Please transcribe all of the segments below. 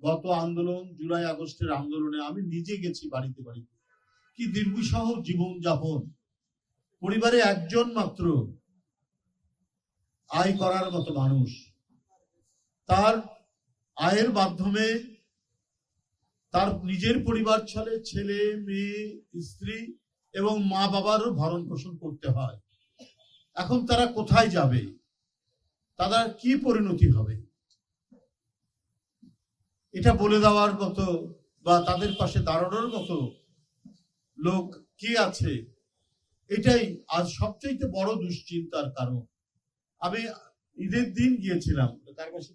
গত আন্দোলন, জুলাই আগস্টের আন্দোলনে আমি নিজে গেছি বাড়িতে বাড়িতে। কি দুর্বিষহ জীবন যাপন, পরিবারে একজন মাত্র আয় করার মতো মানুষ, তার আয়ের মাধ্যমে তার নিজের পরিবার চলে, ছেলে মেয়ে স্ত্রী এবং মা বাবারও ভরণ পোষণ করতে হয়। এখন তারা কোথায় যাবে, তাদের কি পরিণতি হবে, এটা বলে দেওয়ার মতো বা তাদের পাশে দাঁড়ানোর মতো লোক কি আছে? এটাই আজ সবচেয়ে বড় দুশ্চিন্তার কারণ। আমি ঈদের দিন গিয়েছিলাম, তার বাসা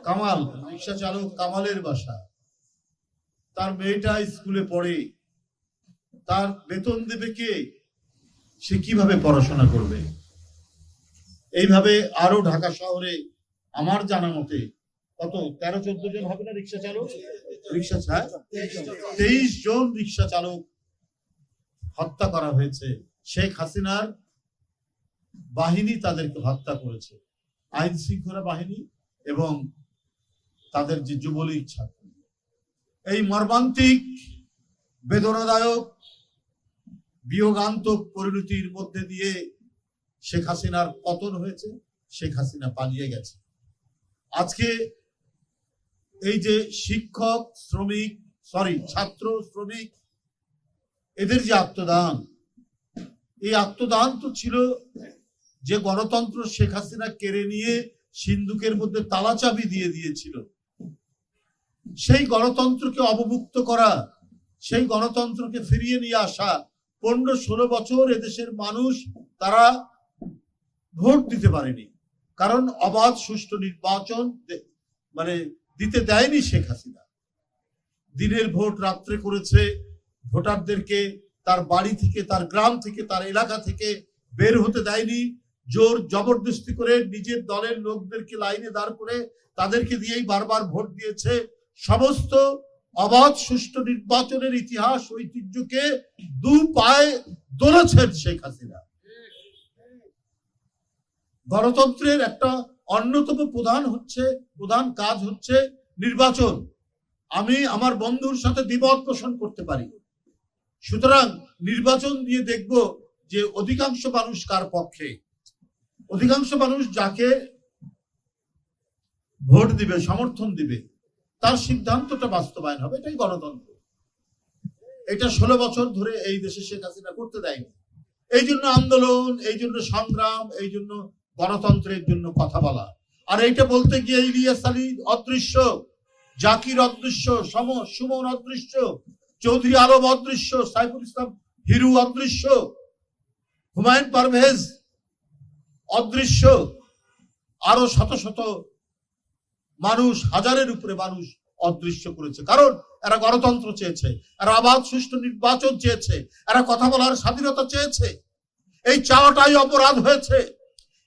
কামাল, রিক্সা চালক কামালের বাসা। তার মেয়েটা স্কুলে পড়ে, তার বেতন দেবে কে? সে কিভাবে পড়াশোনা করবে? এইভাবে আরো ঢাকা শহরে আমার জানা মতে কত 13-14 জন হবে না রিক্সা চালক, 23 জন রিক্সা চালক হত্যা করা হয়েছে। শেখ হাসিনার বাহিনী তাদেরকে হত্যা করেছে, আইন শৃঙ্খলা বাহিনী এবং তাদের যে যুবলীগ ছাত্র। এই মর্মান্তিক, বেদনাদায়ক, বিয়োগান্তক পরিণতির মধ্যে দিয়ে শেখ হাসিনার পতন হয়েছে। শেখ হাসিনা পালিয়ে গেছে। আজকে এই যে শিক্ষক, শ্রমিক, ছাত্র, শ্রমিক, এদের যে আত্মদান, এই আত্মদান তো ছিল যে গণতন্ত্র শেখ হাসিনা কেড়ে নিয়ে সিন্ধুকের মধ্যে তালা চাবি দিয়ে দিয়েছিল। সেই গণতন্ত্রকে অবমুক্ত করা, সেই গণতন্ত্রকে ফিরিয়ে নিয়ে আসা। 15-16 বছর এদেশের মানুষ তারা ভোট দিতে পারেনি, কারণ অবাধ সুষ্ঠু নির্বাচন দিতে দেয়নি শেখ হাসিনা। দিনের ভোট রাত্রে করেছে, ভোটারদেরকে তার বাড়ি থেকে, তার গ্রাম থেকে, তার এলাকা থেকে বের হতে দেয়নি। জোর জবরদস্তি করে নিজের দলের লোকদেরকে লাইনে দাঁড় করে তাদেরকে দিয়েই বারবার ভোট দিয়েছে। সমস্ত অবাধ সুষ্ঠু নির্বাচনের ইতিহাস, ঐতিহ্যকে দু পায়ে দোলেছেন শেখ হাসিনা। গণতন্ত্রের একটা অন্যতম প্রধান কাজ হচ্ছে নির্বাচন। আমি আমার বন্ধুর সাথে দ্বিমত পোষণ করতে পারি, সুতরাং নির্বাচন দিয়ে দেখব যে অধিকাংশ মানুষ কার পক্ষে, অধিকাংশ মানুষ যাকে ভোট দিবে, সমর্থন দিবে, তার সিদ্ধান্তটা বাস্তবায়ন হবে। এটাই গণতন্ত্র। এটা 16 বছর ধরে এই দেশে শেখ হাসিনা করতে দেয়নি। এই জন্য আন্দোলন, এই জন্য সংগ্রাম, এই জন্য গণতন্ত্রের জন্য কথা বলা। আর এইটা বলতে গিয়ে ইলিয়াস আলী অদৃশ্য, জাকির অদৃশ্য, সুমন অদৃশ্য, চৌধুরী আলম অদৃশ্য, সাইফুল ইসলাম হিরু অদৃশ্য, হুমায়ুন পারভেজ অদৃশ্য, আরো শত শত মানুষ, হাজারের উপরে মানুষ অদৃশ্য করেছে। কারণ এরা গণতন্ত্র চেয়েছে, এরা অবাধ সুষ্ঠু নির্বাচন চেয়েছে, এরা কথা বলার স্বাধীনতা চেয়েছে। এই চাওয়াটাই অপরাধ হয়েছে।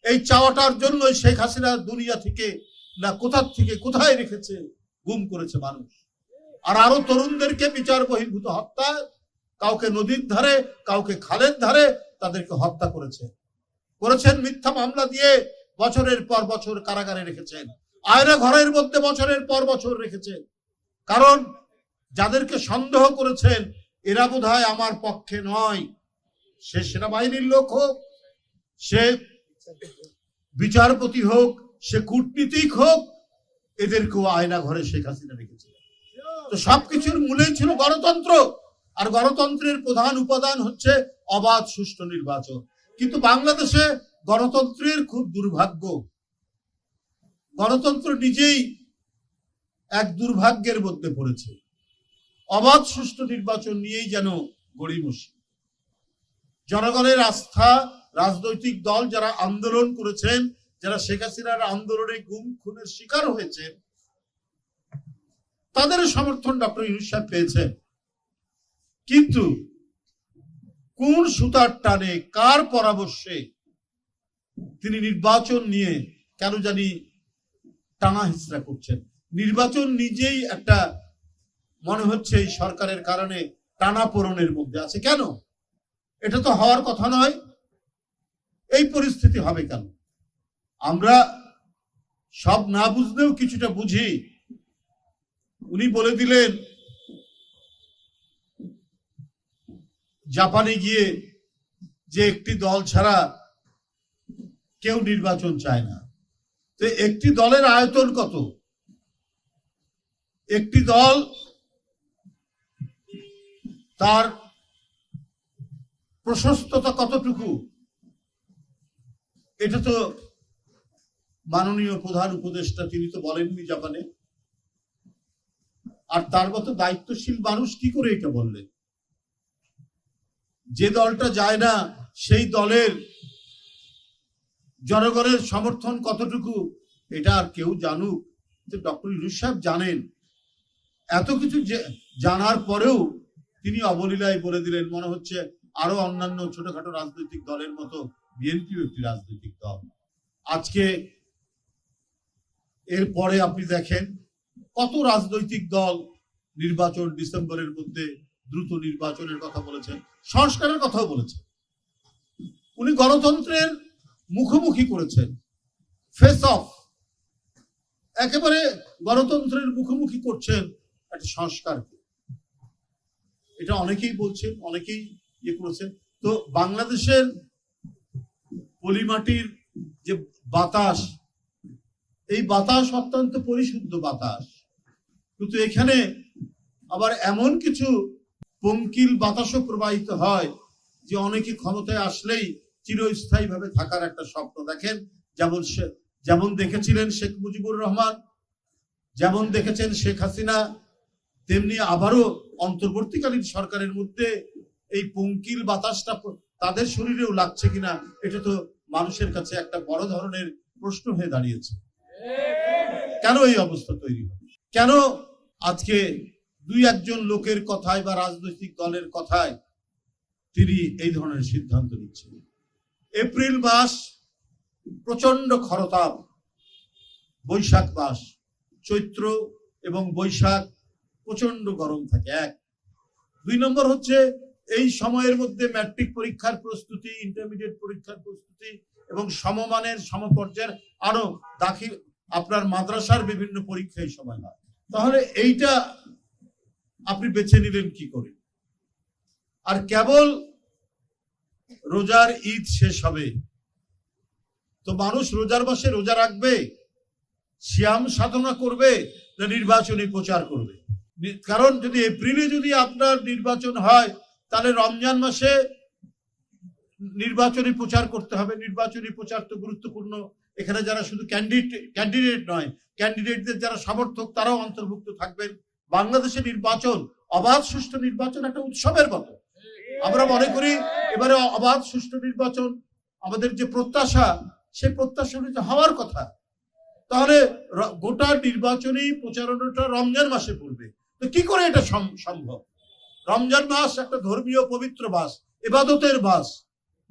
এই চাওয়াটার জন্য শেখ হাসিনা দুনিয়া থেকে না কোথায় রেখেছে, গুম করেছে মানুষ। আর আরো তরুণদেরকে বিচার বহির্ভূত হত্যা, কাউকে নদীর ধারে, কাউকে খালের ধারে তাদেরকে হত্যা করেছেন মিথ্যা মামলা দিয়ে বছরের পর বছর কারাগারে রেখেছেন, আয়না ঘরের মধ্যে বছরের পর বছর রেখেছেন। কারণ যাদেরকে সন্দেহ করেছেন এরা বোধহয় আমার পক্ষে নয়, সে সেনাবাহিনীর লোক হোক, সে বিচারপতি হোক, সে কূটনীতিক হোক, এদেরকেও আয়না ঘরে শেখ হাসিনা রেখেছে। তো সবকিছুর মূলেই ছিল গণতন্ত্র। আর গণতন্ত্রের প্রধান উপাদান হচ্ছে অবাধ সুষ্ঠু নির্বাচন। কিন্তু বাংলাদেশে গণতন্ত্রের খুব দুর্ভাগ্য। গণতন্ত্র নিজেই এক দুর্ভাগ্যের মধ্যে পড়েছে। অবাধ সুষ্ঠু নির্বাচন নিয়েই যেন গড়িমসি। জনগণের আস্থা, রাজনৈতিক দল যারা আন্দোলন করেছেন, যারা শেখ হাসিনার আন্দোলনে গুম খুনের শিকার হয়েছেন, তাদের সমর্থন ডক্টর ইউনূস সাহেব পেয়েছেন। কিন্তু কোন সুতার টানে, কার পরামর্শে তিনি নির্বাচন নিয়ে কেন জানি টানা হিচড়া করছেন। নির্বাচন নিজেই একটা মনে হচ্ছে এই সরকারের কারণে টানাপোড়েনের মধ্যে আছে। কেন? এটা তো হওয়ার কথা নয়। এই পরিস্থিতি হবে কেন? আমরা সব না বুঝলেও কিছুটা বুঝি। উনি বলে দিলেন জাপানে গিয়ে যে একটি দল ছাড়া কেউ নির্বাচন চায় না। তো একটি দলের আয়তন কত? একটি দল তার প্রশস্ততা কতটুকু, এটা তো মাননীয় প্রধান উপদেষ্টা তিনি তো বলেননি জাপানে। আর তার মতো দায়িত্বশীল মানুষ কি করে এটা বললেন? যে দলটা যায় না সেই দলের জনগণের সমর্থন কতটুকু এটা আর কেউ জানুক, ডক্টর ইউনূস সাহেব জানেন। এত কিছু জানার পরেও তিনি অবলীলায় বলে দিলেন, মনে হচ্ছে আরো অন্যান্য ছোটখাটো রাজনৈতিক দলের মতো বিএনপিও একটি রাজনৈতিক দল। আজকে এরপরে আপনি দেখেন কত রাজনৈতিক দল নির্বাচন ডিসেম্বরের মধ্যে দ্রুত নির্বাচনের কথা বলেছেন, সংস্কারের কথাও বলেছেন। উনি গণতন্ত্রের মুখোমুখি করেছেন, ফেস অফ, একেবারে গণতন্ত্রের মুখোমুখি করছেন একটা সংস্কারকে। এটা অনেকেই বলছেন, অনেকেই ইয়ে করেছেন। তো বাংলাদেশের পলিমাটির যে বাতাস, এই বাতাস অত্যন্ত পরিশুদ্ধ বাতাস, কিন্তু এখানে আবার এমন কিছু পঙ্কিল বাতাসও প্রবাহিত হয় যে অনেকে ক্ষমতায় আসলেই চিরস্থায়ী ভাবে থাকার একটা স্বপ্ন দেখেন। যেমন দেখেছিলেন শেখ মুজিবুর রহমান, যেমন দেখেছেন শেখ হাসিনা, তেমনি আবারও অন্তর্বর্তীকালীন সরকারের মধ্যে এই পঙ্কিল বাতাসটা তাদের শরীরেও লাগছে কিনা, এটা তো মানুষের কাছে একটা বড় ধরনের প্রশ্ন হয়ে দাঁড়িয়েছে। কেন এই অবস্থা তৈরি হয়? কেন আজকে দুই একজন লোকের কথায় বা রাজনৈতিক দলের কথায় তিনি এই ধরনের সিদ্ধান্ত নিচ্ছেন? এপ্রিল মাস প্রচন্ড খরতাপ, বৈশাখ মাস, চৈত্র এবং বৈশাখ প্রচন্ড গরম থাকে, এক। দুই নম্বর হচ্ছে এই সময়ের মধ্যে ম্যাট্রিক পরীক্ষার প্রস্তুতি, ইন্টারমিডিয়েট পরীক্ষার প্রস্তুতি এবং সমমানের সমপর্যায়ের আরো দাখিল আপনার মাদ্রাসার বিভিন্ন পরীক্ষা এই সময় হয়। তাহলে এইটা আপনি বেছে নিলেন কি করে? আর কেবল রোজার ঈদ শেষ হবে তো মানুষ রোজার মাসে রোজা রাখবে, সিয়াম সাধনা করবে, না নির্বাচনী প্রচার করবে? কারণ যদি এপ্রিলে যদি আপনার নির্বাচন হয় তাহলে রমজান মাসে নির্বাচনী প্রচার করতে হবে। নির্বাচনী প্রচার তো গুরুত্বপূর্ণ। এখানে যারা শুধু ক্যান্ডিডেট নয়, ক্যান্ডিডেটদের যারা সমর্থক তারাও অন্তর্ভুক্ত থাকবেন। বাংলাদেশের নির্বাচন, অবাধ সুষ্ঠু নির্বাচন একটা উৎসবের মতো। আমরা মনে করি এবারে অবাধ সুষ্ঠু নির্বাচন আমাদের যে প্রত্যাশা, সেই প্রত্যাশা অনুযায়ী হওয়ার কথা। তাহলে গোটা নির্বাচনী প্রচারণাটা রমজান মাসে পড়বে, তো কি করে এটা সম্ভব? রমজান মাস একটা ধর্মীয় পবিত্র মাস, ইবাদতের মাস।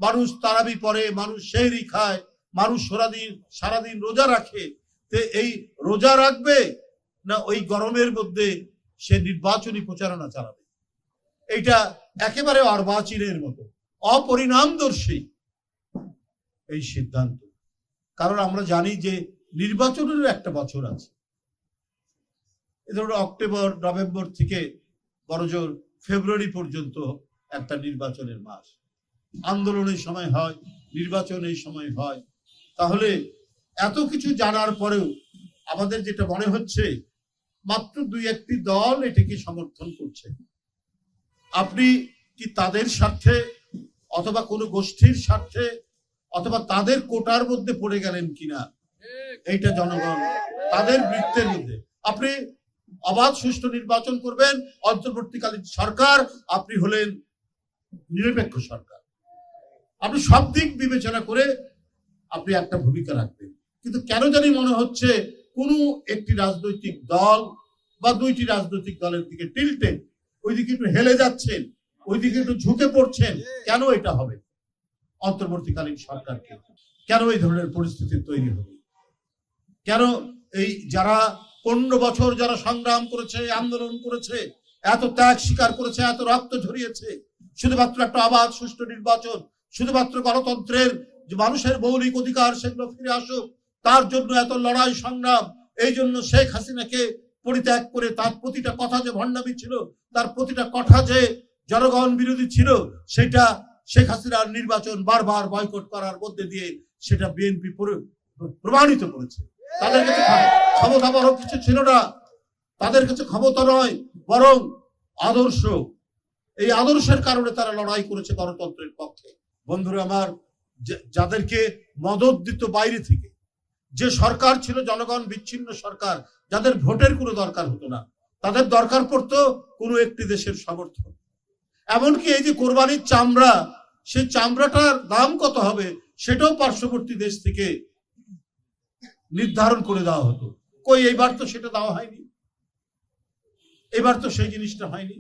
মানুষ তারাবি পড়ে, মানুষ সেহরি খায়, মানুষ সারাদিন রোজা রাখে। তো এই রোজা রাখবে না ওই গরমের মধ্যে সে নির্বাচনী প্রচারণা চালাবে? এইটা একেবারে অর্বাচীনের মতো, অপরিণামদর্শী এই সিদ্ধান্ত। কারণ আমরা জানি যে নির্বাচনেরও একটা বছর আছে। এ ধরুন অক্টোবর নভেম্বর থেকে বড়জোর ফেব্রুয়ারি পর্যন্ত একটা নির্বাচনের মাস। আন্দোলনের সময় হয়, নির্বাচন এই সময় হয়। তাহলে এত কিছু জানার পরেও আমাদের যেটা মনে হচ্ছে মাত্র দুই একটি দল এটিকে সমর্থন করছে। আপনি কি তাদের স্বার্থে অথবা কোনো গোষ্ঠীর স্বার্থে অথবা তাদের কোটার মধ্যে পড়ে গেলেন কিনা, এইটা জনগণ তাদের বৃত্তের মধ্যে। আপনি অবাধ সুষ্ঠু নির্বাচন করবেন, অন্তর্বর্তীকালীন সরকার, আপনি হলেন নিরপেক্ষ সরকার, আপনি সব দিক বিবেচনা করে আপনি একটা ভূমিকা রাখবেন। কিন্তু কেন জানি মনে হচ্ছে কোনো একটি রাজনৈতিক দল বা দুইটি রাজনৈতিক দলের দিকে টিল্টে, ওইদিকে একটু হেলে যাচ্ছেন, ওইদিকে একটু ঝুঁকে পড়ছেন। কেন এটা হবে? অন্তর্বর্তীকালীন সরকারকে কেন এই ধরনের পরিস্থিতি তৈরি হবে? কেন এই যারা 15 বছর যারা সংগ্রাম করেছে, আন্দোলন করেছে, এত ত্যাগ স্বীকার করেছে, এত রক্ত ঝরিয়েছে, শুধুমাত্র একটা অবাধ সুষ্ঠু নির্বাচন, শুধুমাত্র গণতন্ত্রের যে মানুষের মৌলিক অধিকার সেগুলো ফিরে আসুক, তার জন্য এত লড়াই সংগ্রাম, এই জন্য শেখ হাসিনাকে পরিত্যাগ করে তার প্রতিটা কথা যে ভণ্ডামি ছিল, তার প্রতিটা কথা যে জনগণ বিরোধী ছিল, সেটা শেখ হাসিনার নির্বাচন বারবার বয়কট করার মধ্যে দিয়ে সেটা বিএনপি প্রমাণিত করেছে। তাদের কাছে ক্ষমতা বড় কিছু ছিল না, তাদের কাছে ক্ষমতা নয় বরং আদর্শ। এই আদর্শের কারণে তারা লড়াই করেছে গণতন্ত্রের পক্ষে। বন্ধুরা আমার, যাদেরকে মদত দিত বাইরে থেকে, যে সরকার ছিল জনগণ বিচ্ছিন্ন সরকার, যাদের ভোটের কোনো দরকার হতো না, তাদের দরকার পড়তো কোনো একটি দেশের সমর্থন। এমনকি এই যে কোরবানির চামড়া, সেই চামড়াটার দাম কত হবে সেটাও পার্শ্ববর্তী দেশ থেকে নির্ধারণ করে দেওয়া হতো। কই এইবার তো সেটা দেওয়া হয়নি, এবার তো সেই জিনিসটা হয়নি।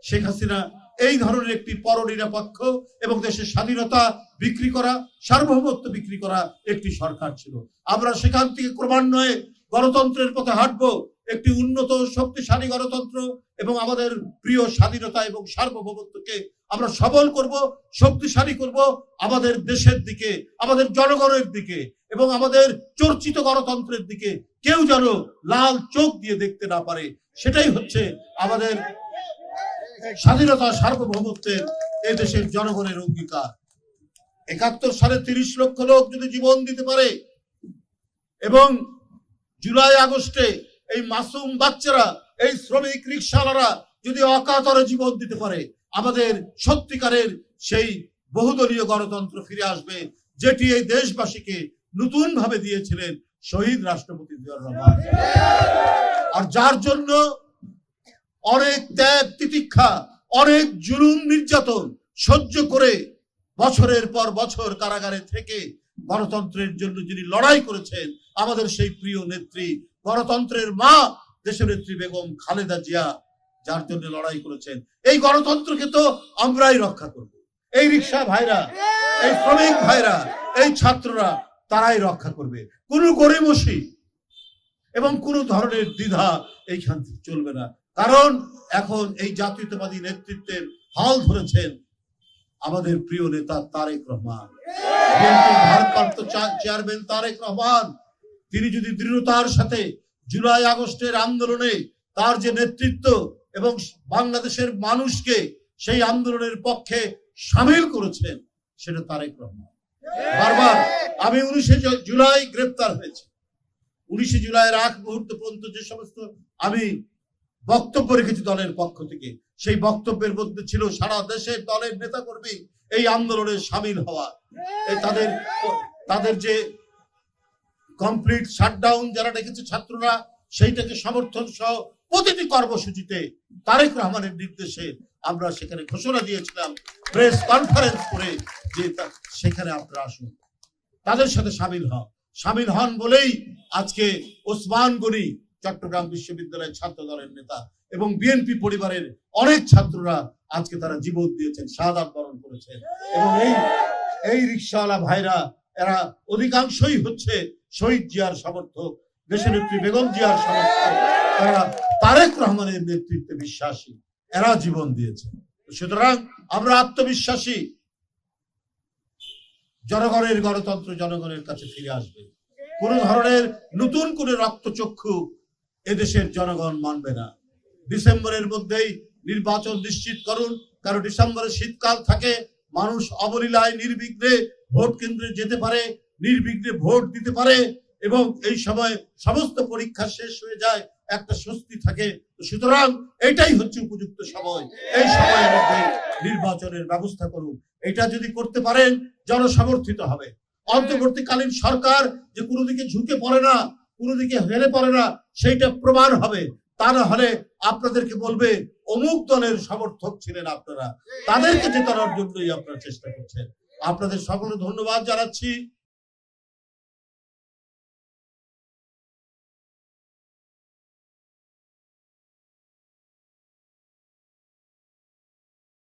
শেখ হাসিনা এই ধরনের একটি পরনিরপেক্ষ এবং দেশের স্বাধীনতা বিক্রি করা, সার্বভৌমত্ব বিক্রি করা একটি সরকার ছিল। আমরা সেখান থেকে ক্রমান্বয়ে গণতন্ত্রের পথে হাঁটবো, একটি উন্নত শক্তিশালী গণতন্ত্র এবং আমাদের প্রিয় স্বাধীনতা এবং সার্বভৌমত্বকে আমরা সবল করব, শক্তিশালী করব আমাদের দেশের দিকে, আমাদের জনগণের দিকে এবং আমাদের চর্চিত গণতন্ত্রের দিকে কেউ যেন লাল চোখ দিয়ে দেখতে না পারে। সেটাই হচ্ছে আমাদের স্বাধীনতা সার্বভৌমত্বের এই দেশের জনগণের অঙ্গীকার। ৭১ সালে ৩০ লক্ষ লোক যদি জীবন দিতে পারে এবং জুলাই আগস্টে এই মাসুম বাচ্চারা, এই শ্রমিক রিকশাওয়ালারা যদি অকাতরে জীবন দিতে পারে, আমাদের সত্যিকারের সেই বহুদলীয় গণতন্ত্র ফিরে আসবে, যেটি এই দেশবাসীকে নতুন ভাবে দিয়েছিলেন শহীদ রাষ্ট্রপতি জিয়াউর রহমান। আর যার জন্য অনেক ত্যাগ তিতিক্ষা, অনেক জুলুম নির্যাতন সহ্য করে বছরের পর বছর কারাগারে থেকে গণতন্ত্রের জন্য যিনি লড়াই করেছেন, আমাদের সেই প্রিয় নেত্রী, গণতন্ত্রের মা দেশনেত্রী বেগম খালেদা জিয়া, যার জন্য লড়াই করেছেন। এই গণতন্ত্রকে তো আমরাই রক্ষা করব। এই রিকশা ভাইরা, এই শ্রমিক ভাইরা, এই ছাত্ররা, তারাই রক্ষা করবে। কোনো গরিমসি এবং কোন ধরনের দ্বিধা এইখান থেকে চলবে না। কারণ এখন এই জাতীয়তাবাদী নেতৃত্বের হাল ধরেছেন আমাদের প্রিয় নেতা তারেক রহমান, বিএনপির ভারপ্রাপ্ত চেয়ারম্যান তারেক রহমান। তিনি যদি দৃঢ়তার সাথে জুলাই আগস্টের আন্দোলনে তার যে নেতৃত্ব এবং বাংলাদেশের মানুষকে সেই আন্দোলনের পক্ষে সামিল করেছেন, সেটা তারেক রহমান। বারবার আমি 19 জুলাই গ্রেপ্তার হয়েছি। 19 জুলাইয়ের আগ মুহূর্ত পর্যন্ত যে সমস্ত আমি বক্তব্য রেখেছি দলের পক্ষ থেকে, সেই বক্তব্যের মধ্যে ছিল সারা দেশের দলের নেতাকর্মী এই আন্দোলনে সামিল হওয়া, তাদের যে কমপ্লিট শাটডাউন যারা রেখেছে ছাত্ররা, সেইটাকে সমর্থন সহ প্রতিটি কর্মসূচিতে তারেক রহমানের নির্দেশে আমরা সেখানে ঘোষণা দিয়েছিলাম, প্রেস কনফারেন্স করে, যে সেখানে আপনারা আসুন, তাদের সাথে সামিল হন বলেই আজকে ওসমান গনি চট্টগ্রাম বিশ্ববিদ্যালয়ের ছাত্র দলের নেতা এবং বিএনপি পরিবারের অনেক ছাত্ররা আজকে তারা জীবন দিয়েছেন, শাহাদাত বরণ করেছেন। এবং এই রিকশাওয়ালা ভাইরা, এরা অধিকাংশই হচ্ছে শহীদ জিয়ার সমর্থক, দেশনেত্রী বেগম জিয়ার সমর্থক, তারা তারেক রহমানের নেতৃত্বে বিশ্বাসী, এরা জীবন দিয়েছে। সুতরাং আমরা আত্মবিশ্বাসী, জনগণের গণতন্ত্র জনগণের কাছে ফিরে আসবে। কোন ধরনের নতুন কোন রক্তচক্ষু এদেশের জনগণ মানবে না। ডিসেম্বরের মধ্যেই নির্বাচন নিশ্চিত করুন, কারণ ডিসেম্বরে শীতকাল থাকে, মানুষ অবলীলায় নির্বিঘ্নে ভোট কেন্দ্রে যেতে পারে, নির্বিঘ্নে ভোট দিতে পারে এবং এই সময় সমস্ত পরীক্ষা শেষ হয়ে যায়, একটা স্বস্তি থাকে। সুতরাং এটাই হচ্ছে উপযুক্ত সময়, এই সময়ের মধ্যে নির্বাচনের ব্যবস্থা করুন। এটা যদি করতে পারেন, জনসমর্থিত হবে। অন্তর্বর্তীকালীন সরকার যে কোনো দিকে ঝুঁকে পড়ে না, কোনো দিকে হেরে পড়ে না, সেইটা প্রমাণ হবে। তা না হলে আপনাদেরকে বলবে অমুক দলের সমর্থক ছিলেন আপনারা, তাদেরকে জেতানোর জন্যই আপনারা চেষ্টা করছেন। আপনাদের সকলে ধন্যবাদ জানাচ্ছি।